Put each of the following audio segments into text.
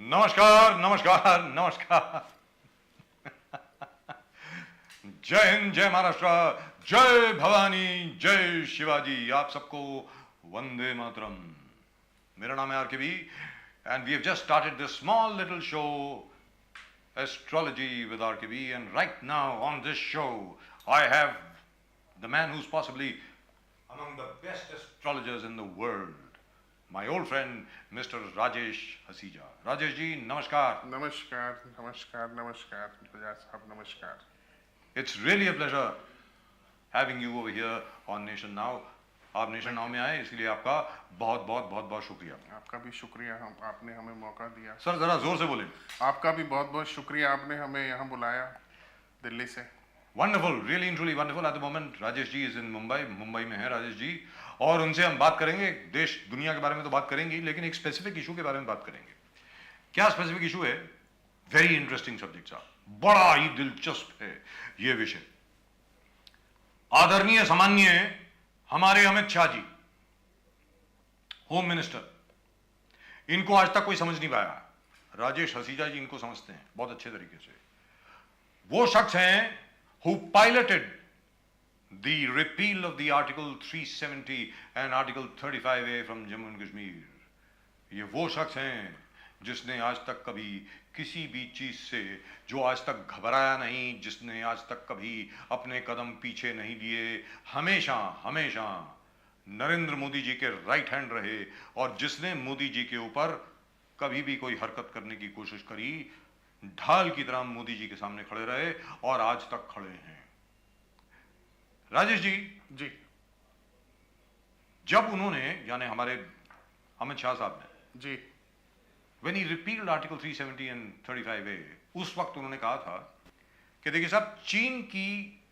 नमस्कार नमस्कार नमस्कार। जय हिंद, जय महाराष्ट्र, जय भवानी, जय शिवाजी। आप सबको वंदे मातरम। मेरा नाम है RKB and we have just started this small little show, Astrology with RKB, and right now on this show I have the man who's possibly among the best astrologers in the world, my old friend Mr. Rajesh Hasija. Rajesh ji, namaskar. नमस्कार नमस्कार नमस्कार प्रजा साहब नमस्कार। It's really a pleasure having you over here on Nation Now. आप nation now में आए इसलिए आपका बहुत बहुत बहुत बहुत शुक्रिया। आपका भी शुक्रिया, हम आपने हमें मौका दिया। सर जरा जोर से बोलें। आपका भी बहुत बहुत शुक्रिया, आपने हमें यहाँ बुलाया दिल्ली से। Wonderful, really and truly wonderful. At the moment Rajesh ji is in Mumbai, Mumbai में है राजेश जी, और उनसे हम बात करेंगे। देश दुनिया के बारे में तो बात करेंगे ही, लेकिन एक स्पेसिफिक इशू के बारे में बात करेंगे। क्या स्पेसिफिक इशू है? वेरी इंटरेस्टिंग सब्जेक्ट साहब, बड़ा ही दिलचस्प है ये विषय। आदरणीय सामान्य हमारे अमित शाह जी, होम मिनिस्टर, इनको आज तक कोई समझ नहीं पाया। राजेश हसीजा जी इनको समझते हैं बहुत अच्छे तरीके से। वो शख्स हैं who piloted the repeal of the Article 370 and Article 35A from Jammu and Kashmir. ये वो शख्स हैं जिसने आज तक कभी किसी भी चीज से, जो आज तक घबराया नहीं, जिसने आज तक कभी अपने कदम पीछे नहीं लिए, हमेशा हमेशा नरेंद्र मोदी जी के राइट हैंड रहे, और जिसने मोदी जी के ऊपर कभी भी कोई हरकत करने की कोशिश करी, ढाल की तरह मोदी जी के सामने खड़े रहे और आज तक खड़े हैं। राजेश जी जी, जब उन्होंने, यानी हमारे अमित शाह साहब ने, जी, when he repealed Article 370 and 35A, उस वक्त उन्होंने कहा था कि देखिए साहब, चीन की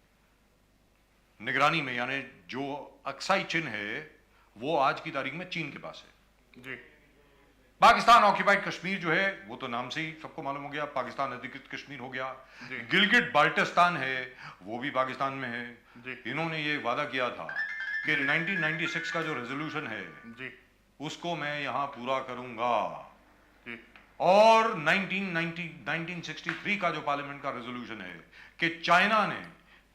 निगरानी में, यानी जो अक्साई चिन्ह है वो आज की तारीख में चीन के पास है। जी, पाकिस्तान ऑक्यूपाइड कश्मीर जो है वो तो नाम से ही सबको मालूम हो गया, पाकिस्तान अधिकृत कश्मीर हो गया। जी। गिलगिट बाल्टिस्तान है वो भी पाकिस्तान में है। जी। इन्होंने ये वादा किया था कि 1996 का जो रेजोल्यूशन है जी, उसको मैं यहां पूरा करूंगा, जी, और 1963 का जो पार्लियामेंट का रेजोल्यूशन है कि चाइना ने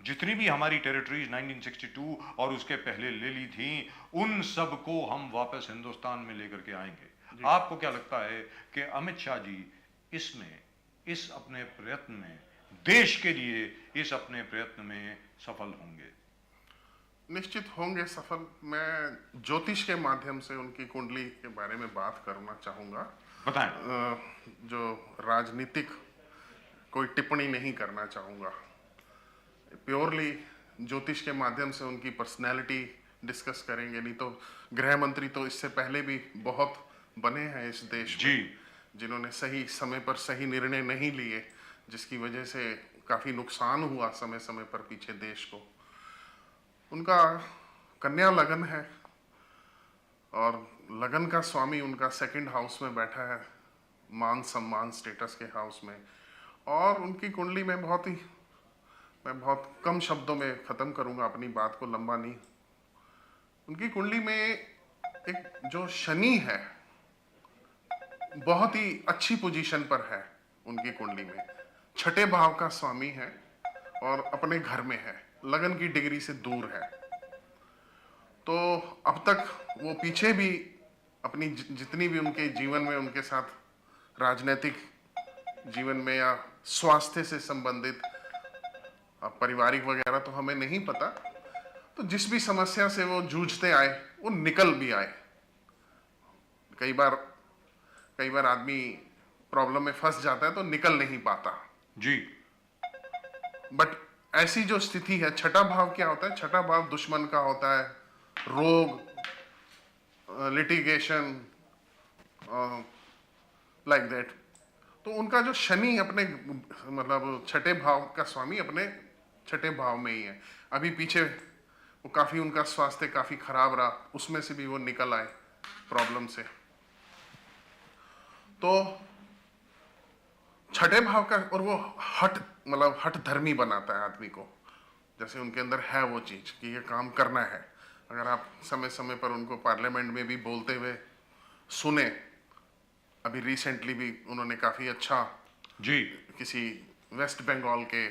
जितनी भी हमारी टेरिटरीज 1962 और उसके पहले ले ली थी, उन सब को हम वापस हिंदुस्तान में लेकर के आएंगे। आपको क्या लगता है कि अमित शाह जी इसमें, इस अपने प्रयत्न में, देश के लिए इस अपने प्रयत्न में सफल होंगे? निश्चित होंगे सफल। मैं ज्योतिष के माध्यम से उनकी कुंडली के बारे में बात करना चाहूँगा। बताएं। जो राजनीतिक कोई टिप्पणी नहीं करना चाहूँगा, प्योरली ज्योतिष के माध्यम से उनकी पर्सनैलिटी डिस्कस करेंगे। नहीं तो गृह मंत्री तो इससे पहले भी बहुत बने हैं इस देश में, जिन्होंने सही समय पर सही निर्णय नहीं लिए, जिसकी वजह से काफ़ी नुकसान हुआ समय समय पर पीछे देश को। उनका कन्या लगन है और लगन का स्वामी उनका सेकंड हाउस में बैठा है, मान सम्मान स्टेटस के हाउस में। और उनकी कुंडली में मैं बहुत कम शब्दों में ख़त्म करूंगा अपनी बात को, लंबा नहीं। उनकी कुंडली में एक जो शनि है बहुत ही अच्छी पोजीशन पर है। उनकी कुंडली में छठे भाव का स्वामी है और अपने घर में है, लगन की डिग्री से दूर है। तो अब तक वो पीछे भी अपनी जितनी भी उनके जीवन में उनके साथ राजनीतिक जीवन में या स्वास्थ्य से संबंधित पारिवारिक वगैरह तो हमें नहीं पता, तो जिस भी समस्या से वो जूझते आए वो निकल भी आए। कई बार आदमी प्रॉब्लम में फंस जाता है तो निकल नहीं पाता जी। बट ऐसी जो स्थिति है, छठा भाव क्या होता है? छठा भाव दुश्मन का होता है, रोग, लिटिगेशन, लाइक दैट। तो उनका जो शनि अपने मतलब छठे भाव का स्वामी अपने छठे भाव में ही है। अभी पीछे वो काफ़ी उनका स्वास्थ्य काफ़ी खराब रहा, उसमें से भी वो निकल आए प्रॉब्लम से। तो छठे भाव का, और वो हठ धर्मी बनाता है आदमी को। जैसे उनके अंदर है वो चीज़ कि ये काम करना है। अगर आप समय समय पर उनको पार्लियामेंट में भी बोलते हुए सुने अभी रिसेंटली भी उन्होंने काफ़ी अच्छा जी किसी वेस्ट बंगाल के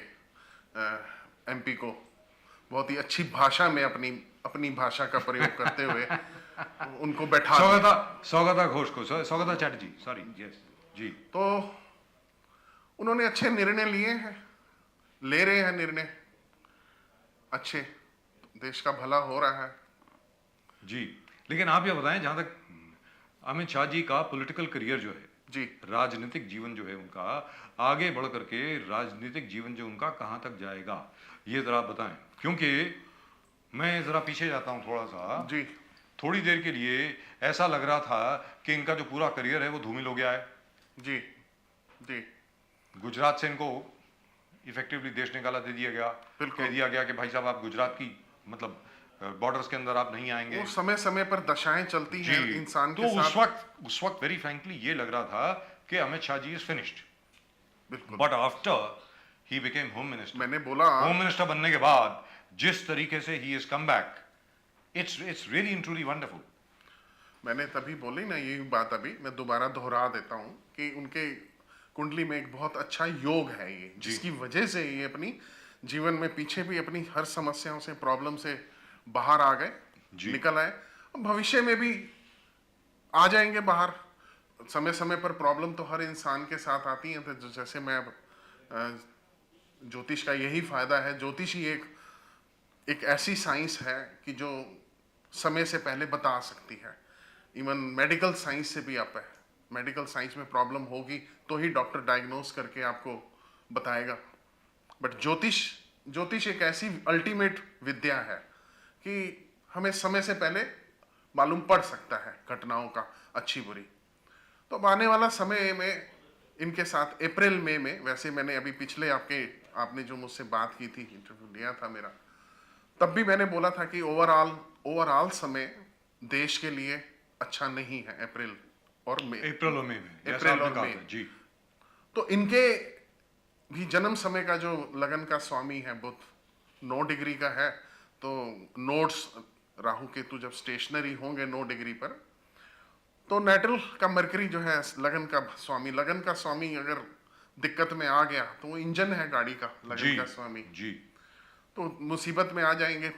एमपी को बहुत ही अच्छी भाषा में अपनी अपनी भाषा का प्रयोग करते हुए उनको बैठा दिया। सौगता घोष को, सौगता चैटर्जी, सॉरी, यस जी। तो उन्होंने अच्छे निर्णय लिए हैं, ले रहे हैं निर्णय अच्छे, देश का भला हो रहा है। जी, लेकिन आप ये बताएं, जहां तक अमित शाह जी का पॉलिटिकल करियर जो है, जी राजनीतिक जीवन जो है उनका, आगे बढ़ करके राजनीतिक जीवन जो उनका कहां तक जाएगा, ये जरा बताएं। क्योंकि मैं जरा पीछे जाता हूं थोड़ा सा, जी थोड़ी देर के लिए ऐसा लग रहा था कि इनका जो पूरा करियर है वो धूमिल हो गया है। जी जी गुजरात से इनको इफेक्टिवली देश निकाला दे दिया गया, बिल्कुल। कह दिया गया कि भाई साहब आप गुजरात की मतलब बॉर्डर्स के अंदर आप नहीं आएंगे। वो समय समय पर दशाएं चलती हैं इंसान तो के साथ। उस वक्त वेरी फ्रैंकली ये लग रहा था कि अमित शाह जी इज फिनिश्ड, बिल्कुल। But after he became home minister, मैंने बोला होम मिनिस्टर बनने के बाद जिस तरीके से he is come back, it's really and truly wonderful. मैंने तभी बोली ना यही बात, अभी मैं दोबारा दोहरा देता हूँ कि उनके कुंडली में एक बहुत अच्छा योग है ये, जिसकी वजह से ये अपनी जीवन में पीछे भी अपनी हर समस्याओं से, प्रॉब्लम से बाहर आ गए, निकल आए। भविष्य में भी आ जाएंगे बाहर। समय समय पर प्रॉब्लम तो हर इंसान के साथ आती हैं। तो जैसे मैं ज्योतिष का यही फायदा है, ज्योतिष ही एक ऐसी साइंस है कि जो समय से पहले बता सकती है। इवन मेडिकल साइंस से भी आप है, मेडिकल साइंस में प्रॉब्लम होगी तो ही डॉक्टर डायग्नोस करके आपको बताएगा। बट ज्योतिष एक ऐसी अल्टीमेट विद्या है कि हमें समय से पहले मालूम पड़ सकता है घटनाओं का, अच्छी बुरी। तो अब आने वाला समय में इनके साथ अप्रैल मई में, वैसे मैंने अभी पिछले आपने जो मुझसे बात की थी, इंटरव्यू लिया था मेरा, तब भी मैंने बोला था कि ओवरऑल समय देश के लिए अच्छा नहीं है। अप्रैल और मई में जी। तो इनके भी जन्म समय का जो लगन का स्वामी है बुध 9 डिग्री का है, तो नोड्स राहु केतु जब स्टेशनरी होंगे 9 डिग्री पर, तो नेटल का मरकरी जो है लगन का स्वामी अगर दिक्कत में आ गया तो वो इंजन है गाड़ी का, लगन का स्वामी जी। तो मुसीबत में आ जाएंगे,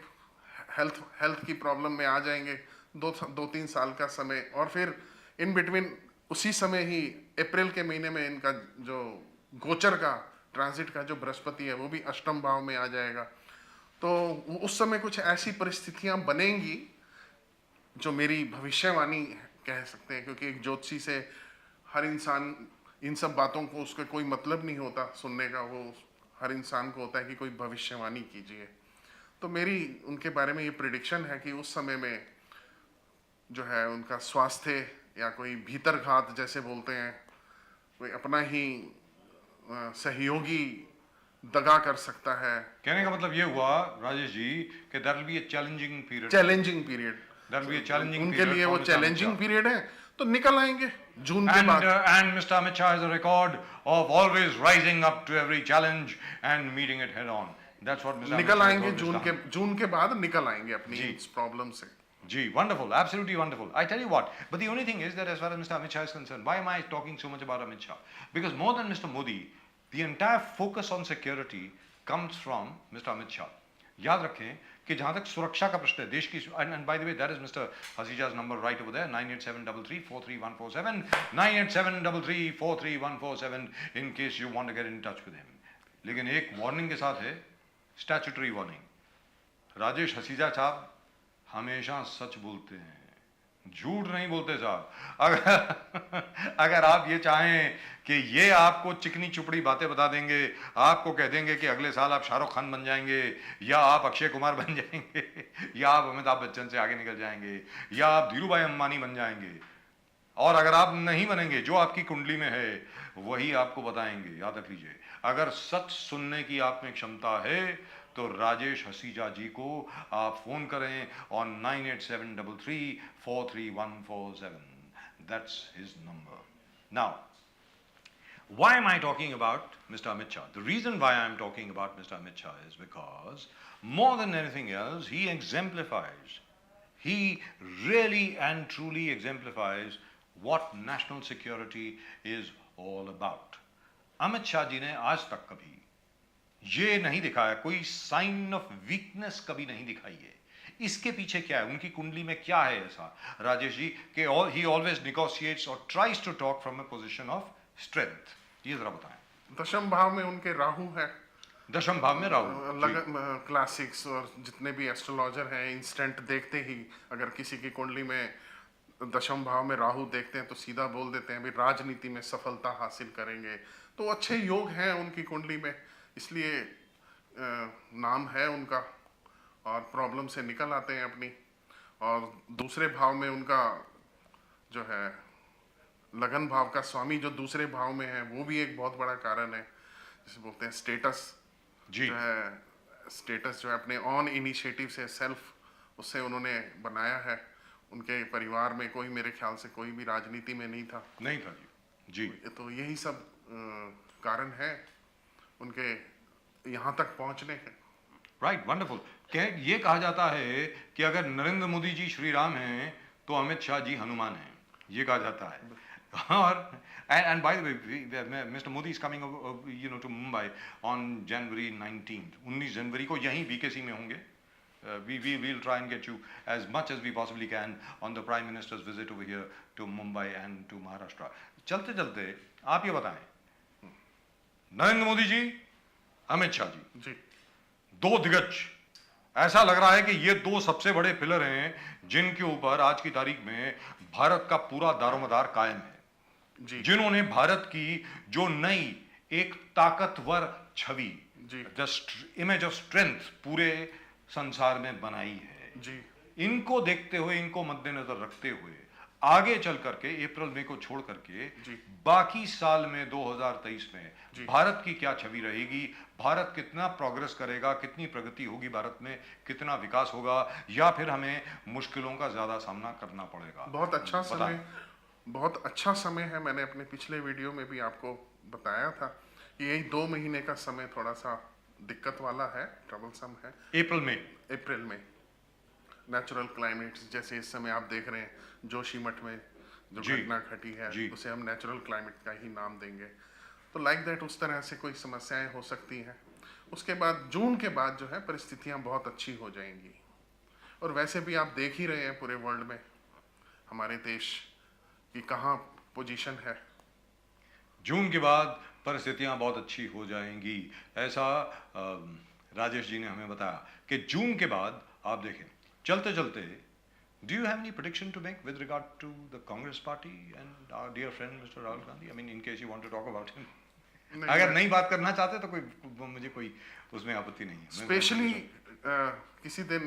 हेल्थ की प्रॉब्लम में आ जाएंगे। 2-3 साल का समय, और फिर इन बिटवीन उसी समय ही अप्रैल के महीने में इनका जो गोचर का ट्रांजिट का जो बृहस्पति है वो भी अष्टम भाव में आ जाएगा। तो उस समय कुछ ऐसी परिस्थितियां बनेंगी जो मेरी भविष्यवाणी कह सकते हैं, क्योंकि एक ज्योतिषी से हर इंसान इन सब बातों को, उसका कोई मतलब नहीं होता सुनने का, वो हर इंसान को होता है कि कोई भविष्यवाणी कीजिए। तो मेरी उनके बारे में ये प्रिडिक्शन है कि उस समय में जो है उनका स्वास्थ्य या कोई भीतरघात जैसे बोलते हैं, कोई अपना ही सहयोगी दगा कर सकता है। कहने का मतलब ये हुआ राजेश जी कि that will be a challenging period. That will be a challenging उनके लिए वो चैलेंजिंग पीरियड है, तो निकल आएंगे जून के बाद। And Mr. Amit Shah has a record of always rising up to every challenge and meeting it head on. That's what Mr. निकल Amit Shah आएंगे has always done. जून के बाद निकल आएंगे अपनी इस प्रॉब्लम से। Gee, wonderful, absolutely wonderful. I tell you what, but the only thing is that as far as Mr. Amit Shah is concerned, why am I talking so much about Amit Shah? Because more than Mr. Modi, the entire focus on security comes from Mr. Amit Shah. याद रखें कि जहां तक सुरक्षा का प्रश्न है देश की, and by the way that is Mr. Hasija's number right over there, 9873343147, 9873343147 in case you want to get in touch with him. लेकिन एक वार्निंग के साथ है, स्टैट्यूटरी वार्निंग। राजेश हसीजा साहब हमेशा सच बोलते हैं, झूठ नहीं बोलते साहब। अगर आप ये चाहें कि ये आपको चिकनी चुपड़ी बातें बता देंगे, आपको कह देंगे कि अगले साल आप शाहरुख खान बन जाएंगे, या आप अक्षय कुमार बन जाएंगे, या आप अमिताभ बच्चन से आगे निकल जाएंगे, या आप धीरूभाई अंबानी बन जाएंगे, और अगर आप नहीं बनेंगे, जो आपकी कुंडली में है वही आपको बताएंगे। याद रख लीजिए, अगर सच सुनने की आप में क्षमता है तो राजेश हसीजा जी को आप फोन करें on 9873343147. That's his number. Now, why am I talking about Mr. Amit Shah? The reason why I am talking about Mr. Amit Shah is because more than anything else, he exemplifies, he really and truly exemplifies what national security is all about. Amit Shah ji ने आज तक कभी ये नहीं दिखाया, कोई sign of weakness कभी नहीं दिखाई है. इसके पीछे क्या है, उनकी कुंडली में क्या है ऐसा राजेश जी कि ही ऑलवेज निगोशिएट्स और tries to talk from a position of strength? ये जरा बताएं. दशम भाव में उनके राहु है. दशम भाव में राहु. क्लासिक्स और जितने भी एस्ट्रोलॉजर हैं इंस्टेंट देखते ही अगर किसी की कुंडली में दशम भाव में राहु देखते हैं तो सीधा बोल देते हैं भी राजनीति में सफलता हासिल करेंगे. तो अच्छे योग हैं उनकी कुंडली में, इसलिए नाम है उनका और प्रॉब्लम से निकल आते हैं अपनी. और दूसरे भाव में उनका जो है लगन भाव का स्वामी जो दूसरे भाव में है वो भी एक बहुत बड़ा कारण है. जिसे बोलते हैं स्टेटस जी. जो है स्टेटस जो है अपने ऑन इनिशिएटिव से सेल्फ उससे उन्होंने बनाया है. उनके परिवार में कोई मेरे ख्याल से कोई भी राजनीति में नहीं था. नहीं था जी. तो यही सब कारण है उनके यहाँ तक पहुँचने के. Right, wonderful. ये कहा जाता है कि अगर नरेंद्र मोदी जी श्री राम हैं तो अमित शाह जी हनुमान हैं, ये कहा जाता है. और and by the way, Mr. Modi is coming to Mumbai on January 19th. 19 जनवरी को यहीं BKC में होंगे. We will try and get you as much as we possibly can on the Prime Minister's visit over here to Mumbai and to Maharashtra. चलते चलते आप ये बताएं, नरेंद्र मोदी जी, अमित शाह जी, दो दिग्गज. ऐसा लग रहा है कि ये दो सबसे बड़े पिलर हैं जिनके ऊपर आज की तारीख में भारत का पूरा दारोमदार कायम है. जिन्होंने भारत की जो नई एक ताकतवर छवि, द इमेज ऑफ स्ट्रेंथ पूरे संसार में बनाई है. इनको देखते हुए, इनको मद्देनजर रखते हुए आगे चल करके अप्रैल मई को छोड़ करके बाकी साल में 2023 में भारत की क्या छवि रहेगी, भारत कितना प्रोग्रेस करेगा, कितनी प्रगति होगी भारत में, कितना विकास होगा, या फिर हमें मुश्किलों का ज्यादा सामना करना पड़ेगा. बहुत अच्छा समय है. मैंने अपने पिछले वीडियो में भी आपको बताया था कि यही 2 महीने का समय थोड़ा सा दिक्कत वाला है, ट्रबलसम है. अप्रैल में नेचुरल क्लाइमेट्स जैसे इस समय आप देख रहे हैं जोशीमठ में जो घटना घटी है उसे हम नेचुरल क्लाइमेट का ही नाम देंगे. तो लाइक दैट उस तरह से कोई समस्याएं हो सकती हैं. उसके बाद जून के बाद जो है परिस्थितियां बहुत अच्छी हो जाएंगी. और वैसे भी आप देख ही रहे हैं पूरे वर्ल्ड में हमारे देश की कहाँ पोजीशन है. जून के बाद परिस्थितियां बहुत अच्छी हो जाएंगी, ऐसा राजेश जी ने हमें बताया कि जून के बाद आप देखें. चलते चलते, do you have any prediction to make with regard to the Congress party and our dear friend Mr. Rahul Gandhi? I mean, in case you want to talk about him. अगर नहीं बात करना चाहते तो मुझे कोई उसमें आपत्ति नहीं है. स्पेशली किसी दिन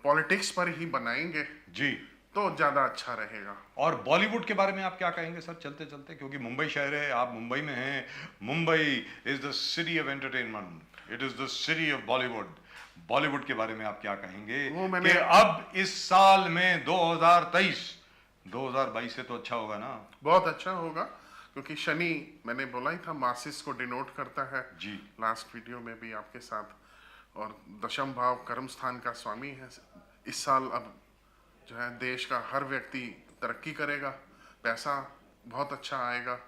पॉलिटिक्स पर ही बनाएंगे जी तो ज्यादा अच्छा रहेगा. और बॉलीवुड के बारे में आप क्या कहेंगे सर चलते चलते, क्योंकि मुंबई शहर है, आप मुंबई में हैं. Mumbai is the city of entertainment, it is the city of Bollywood. Bollywood के बारे में आप क्या कहेंगे कि अब इस साल में 2022 से तो अच्छा होगा ना? बहुत अच्छा होगा, क्योंकि शनि मैंने बोला ही था मासिस को डिनोट करता है जी लास्ट वीडियो में भी आपके साथ. और दशम भाव कर्म स्थान का स्वामी है. इस साल अब जो है देश का हर व्यक्ति तरक्की करेगा, पैसा बहुत अच्छा आएगा,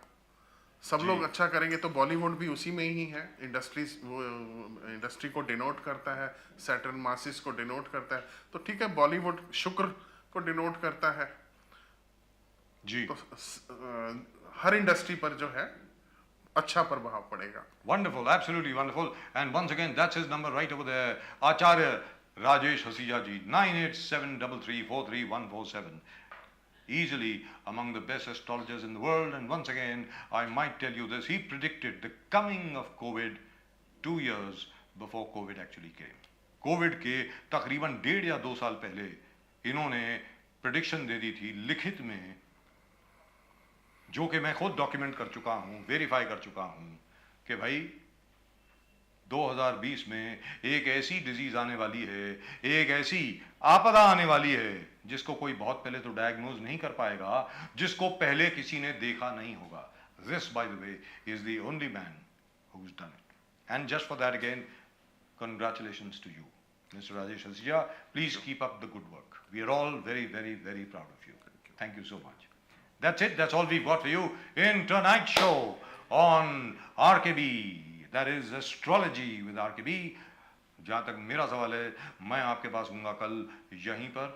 सब लोग अच्छा करेंगे. तो बॉलीवुड भी उसी में ही है. इंडस्ट्री को डिनोट करता है, सैटर्न मासिस को डिनोट करता है. तो ठीक है, बॉलीवुड शुक्र को डिनोट करता है जी. तो हर इंडस्ट्री पर जो है अच्छा प्रभाव पड़ेगा. Wonderful, absolutely wonderful. And once again that's his number right over there, Acharya Rajesh Hasija ji, 9873343147. Easily among the best astrologers in the world. And once again, I might tell you this, he predicted the coming of COVID 2 years before COVID actually came. COVID के तकरीबन 1.5 या 2 साल पहले इन्होंने prediction दे दी थी लिखित में, जो कि मैं खुद डॉक्यूमेंट कर चुका हूं, वेरीफाई कर चुका हूं कि भाई 2020 में एक ऐसी डिजीज आने वाली है, एक ऐसी आपदा आने वाली है जिसको कोई बहुत पहले तो डायग्नोज नहीं कर पाएगा, जिसको पहले किसी ने देखा नहीं होगा. This, by the way, is the only man who's done it. And just for that again, congratulations to you, Mr. Rajesh Hasija. Please keep up the good work. We are all very, very, very proud of you. Thank you so much. That's it. That's all we've got for you in tonight's show on RKB. That is Astrology with RKB. जहां तक मेरा सवाल है, मैं आपके पास हूँगा कल यहीं पर.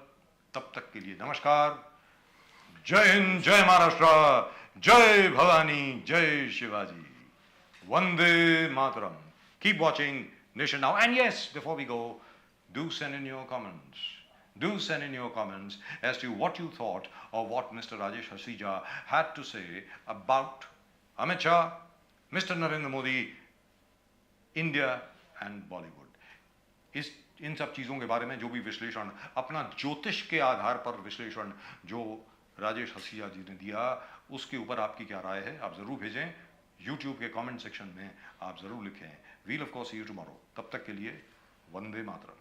तब तक के लिए नमस्कार. जय हिंद, जय महाराष्ट्र, जय भवानी, जय Shivaji. Vande Mataram. Keep watching Nation Now. And yes, before we go, do send in your comments. Do send in your comments as to what you thought of what Mr. Rajesh Hasija had to say about Amit Shah, Mr. Narendra Modi, India and Bollywood. इन सब चीज़ों के बारे में जो भी विश्लेषण, अपना ज्योतिष के आधार पर विश्लेषण जो राजेश हसीजा जी ने दिया, उसके ऊपर आपकी क्या राय है, आप ज़रूर भेजें. YouTube के कमेंट सेक्शन में आप ज़रूर लिखें. We'll of course see you tomorrow. तब तक के लिए वंदे मातरम.